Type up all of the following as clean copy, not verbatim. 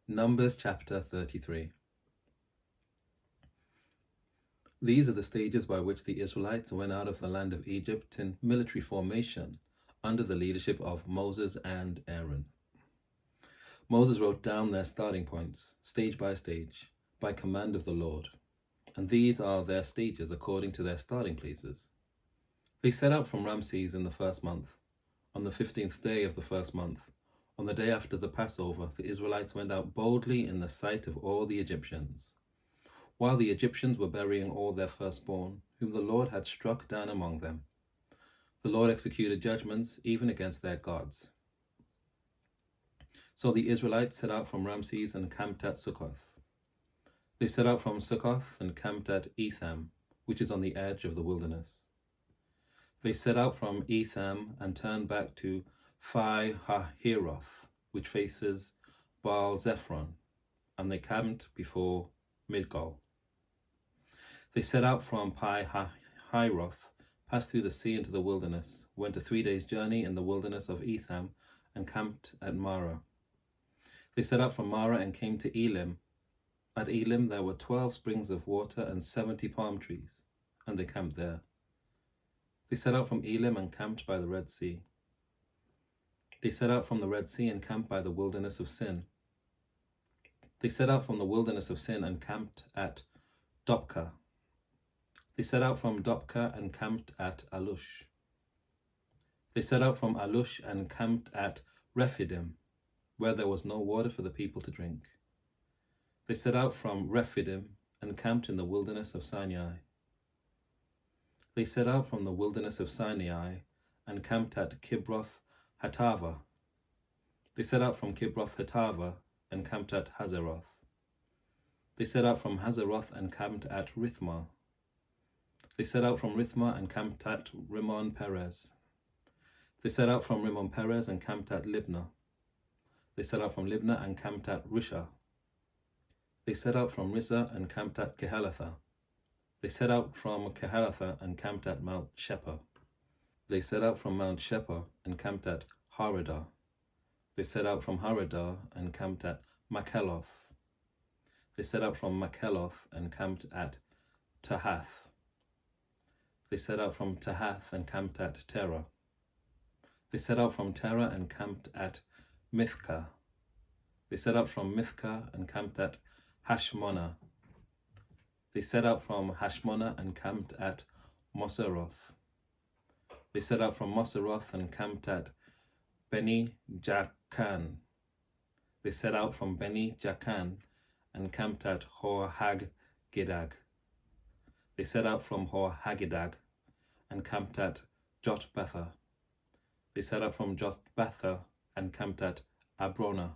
Numbers chapter 33. These are the stages by which the Israelites went out of the land of Egypt in military formation under the leadership of Moses and Aaron. Moses wrote down their starting points, stage by stage, by command of the Lord, and these are their stages according to their starting places. They set out from Ramses in the first month. On the 15th day of the first month, on the day after the Passover, the Israelites went out boldly in the sight of all the Egyptians, while the Egyptians were burying all their firstborn, whom the Lord had struck down among them. The Lord executed judgments even against their gods. So the Israelites set out from Ramses and camped at Succoth. They set out from Succoth and camped at Etham, which is on the edge of the wilderness. They set out from Etham and turned back to Pi-hahiroth, which faces Baal-Zephon, and they camped before Midgol. They set out from Pi-hahiroth, passed through the sea into the wilderness, went a 3 days' journey in the wilderness of Etham, and camped at Marah. They set out from Marah and came to Elim. At Elim there were 12 springs of water and 70 palm trees, and they camped there. They set out from Elim and camped by the Red Sea. They set out from the Red Sea and camped by the wilderness of Sin. They set out from the wilderness of Sin and camped at Dopka. They set out from Dopka and camped at Alush. They set out from Alush and camped at Rephidim, where there was no water for the people to drink. They set out from Rephidim and camped in the wilderness of Sinai. They set out from the wilderness of Sinai and camped at Kibroth Hattava. They set out from Kibroth Hattava and camped at Hazeroth. They set out from Hazeroth and camped at Rithmah. They set out from Rithmah and camped at Rimmon Perez. They set out from Rimmon Perez and camped at Libnah. They set out from Libnah and camped at Risha. They set out from Rissa and camped at Kehelatha. They set out from Kehelatha and camped at Mount Shepher. They set out from Mount Shepher and camped at Haradah. They set out from Haradah and camped at Makheloth. They set out from Makheloth and camped at Tahath. They set out from Tahath and camped at Terah. They set out from Terah and camped at Mithkah. They set out from Mithkah and camped at Hashmonah. They set out from Hashmonah and camped at Moseroth. They set out from Moseroth and camped at Beni Jaakan. They set out from Beni Jaakan and camped at Hor Haggidgad. They set out from Hor Haggidgad and camped at Jotbatha. They set out from Jotbatha and camped at Abrona.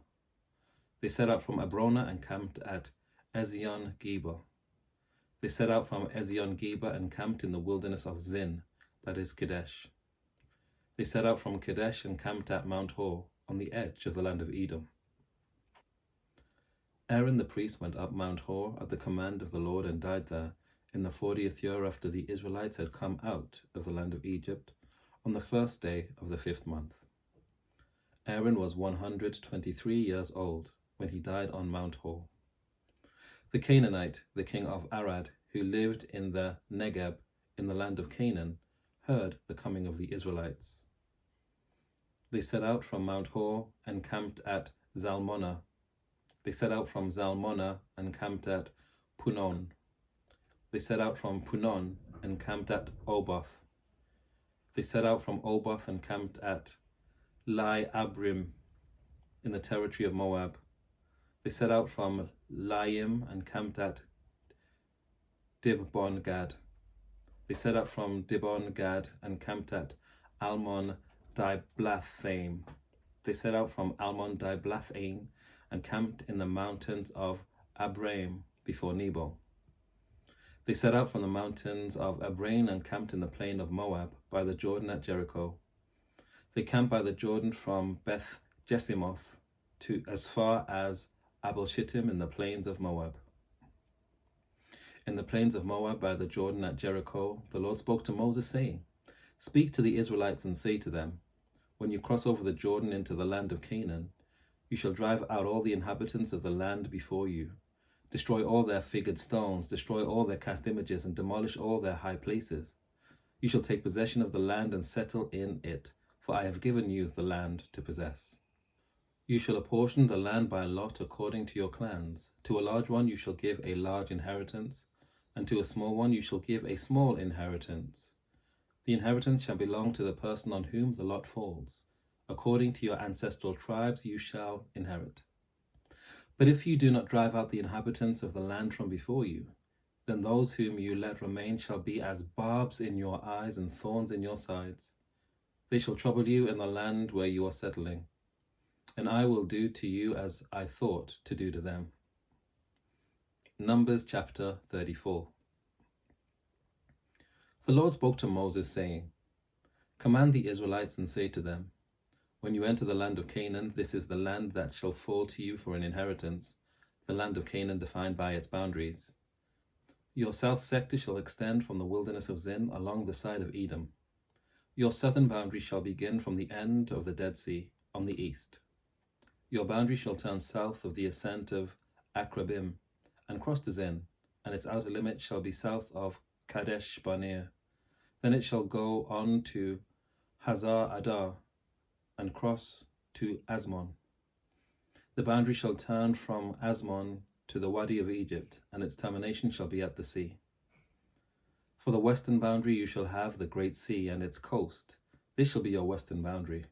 They set out from Abrona and camped at Ezion-Geber. They set out from Ezion-Geber and camped in the wilderness of Zin, that is Kadesh. They set out from Kadesh and camped at Mount Hor, on the edge of the land of Edom. Aaron the priest went up Mount Hor at the command of the Lord and died there in the 40th year after the Israelites had come out of the land of Egypt, on the first day of the 5th month. Aaron was 123 years old when he died on Mount Hor. The Canaanite, the king of Arad, who lived in the Negeb in the land of Canaan, heard the coming of the Israelites. They set out from Mount Hor and camped at Zalmonah. They set out from Zalmonah and camped at Punon. They set out from Punon and camped at Oboth. They set out from Oboth and camped at Lai-Abrim in the territory of Moab. They set out from Laim and camped at Dibon-Gad. They set out from Dibon-Gad and camped at Almon-Diblathaim. They set out from Almon-Diblathaim and camped in the mountains of Abraim before Nebo. They set out from the mountains of Abraim and camped in the plain of Moab by the Jordan at Jericho. They camped by the Jordan from Beth Jesimoth to as far as Abel-Shittim in the plains of Moab. In the plains of Moab by the Jordan at Jericho, the Lord spoke to Moses, saying, "Speak to the Israelites and say to them, when you cross over the Jordan into the land of Canaan, You shall drive out all the inhabitants of the land before you. Destroy all their figured stones, destroy all their cast images, and demolish all their high places. You shall take possession of the land and settle in it, for I have given you the land to possess. You shall apportion the land by lot according to your clans. To a large one you shall give a large inheritance, and to a small one you shall give a small inheritance. The inheritance shall belong to the person on whom the lot falls. According to your ancestral tribes you shall inherit. But if you do not drive out the inhabitants of the land from before you, then those whom you let remain shall be as barbs in your eyes and thorns in your sides. They shall trouble you in the land where you are settling, and I will do to you as I thought to do to them. Numbers chapter 34. The Lord spoke to Moses, saying, Command the Israelites and say to them, when you enter the land of Canaan, this is the land that shall fall to you for an inheritance, the land of Canaan defined by its boundaries. Your south sector shall extend from the wilderness of Zin along the side of Edom. Your southern boundary shall begin from the end of the Dead Sea on the east. Your boundary shall turn south of the ascent of Akrabim and cross to Zin, and its outer limit shall be south of Kadesh Barnea. Then it shall go on to Hazar Adar and cross to Asmon. The boundary shall turn from Asmon to the Wadi of Egypt, and its termination shall be at the sea. For the western boundary you shall have the great sea and its coast. This shall be your western boundary.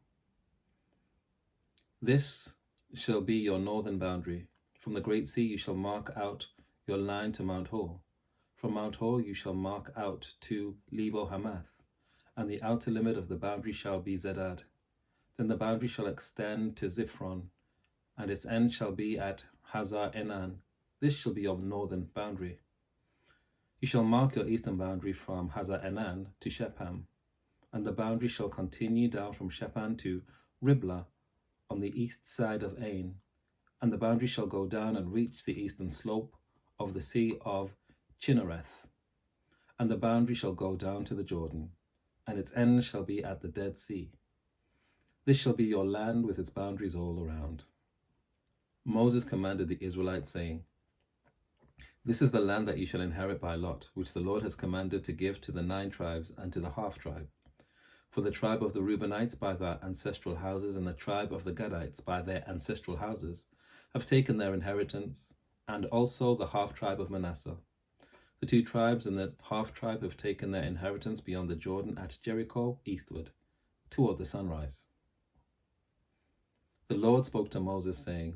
This shall be your northern boundary. From the great sea you shall mark out your line to Mount Hor. From Mount Hor you shall mark out to Lebo Hamath, and the outer limit of the boundary shall be Zedad. Then the boundary shall extend to Ziphron, and its end shall be at Hazar Enan. This shall be your northern boundary. You shall mark your eastern boundary from Hazar Enan to Shepham, and the boundary shall continue down from Shephan to Riblah on the east side of Ain, and the boundary shall go down and reach the eastern slope of the sea of Chinnereth, and the boundary shall go down to the Jordan, and its end shall be at the Dead Sea. This shall be your land with its boundaries all around. Moses commanded the Israelites, saying, This is the land that you shall inherit by lot, which the Lord has commanded to give to the 9 tribes and to the half-tribe. For the tribe of the Reubenites by their ancestral houses and the tribe of the Gadites by their ancestral houses have taken their inheritance, and also the half-tribe of Manasseh. The 2 tribes and the half-tribe have taken their inheritance beyond the Jordan at Jericho eastward, toward the sunrise. The Lord spoke to Moses, saying,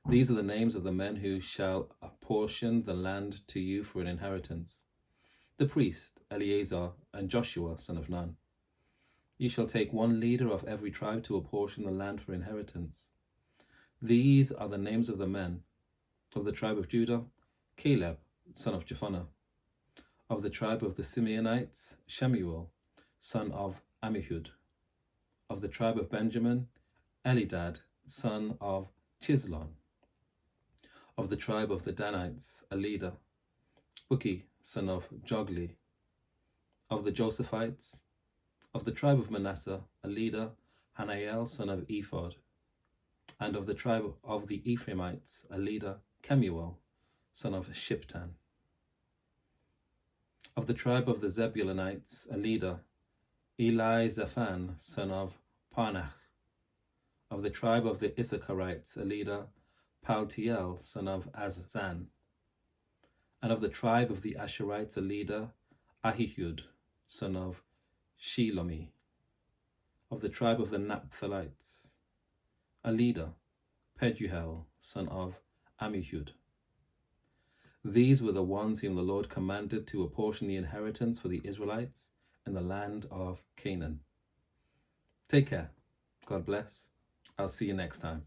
These are the names of the men who shall apportion the land to you for an inheritance. The priest, Eleazar, and Joshua, son of Nun. You shall take 1 leader of every tribe to apportion the land for inheritance. These are the names of the men. Of the tribe of Judah, Caleb, son of Jephunneh. Of the tribe of the Simeonites, Shemuel, son of Ammihud. Of the tribe of Benjamin, Elidad, son of Chislon. Of the tribe of the Danites, Elida, Buki, son of Jogli. Of the Josephites, of the tribe of Manasseh, Elida, Hanael, son of Ephod. And of the tribe of the Ephraimites, Elida, Kemuel, son of Shiptan. Of the tribe of the Zebulunites, Elida, Elizaphan, son of Parnach. Of the tribe of the Issacharites, Elida, Paltiel, son of Azan. And of the tribe of the Asherites, Elida, Ahihud, son of Shelomi. Of the tribe of the Naphtalites, Elida, Peduel, son of Ammihud. These were the ones whom the Lord commanded to apportion the inheritance for the Israelites in the land of Canaan. Take care. God bless. I'll see you next time.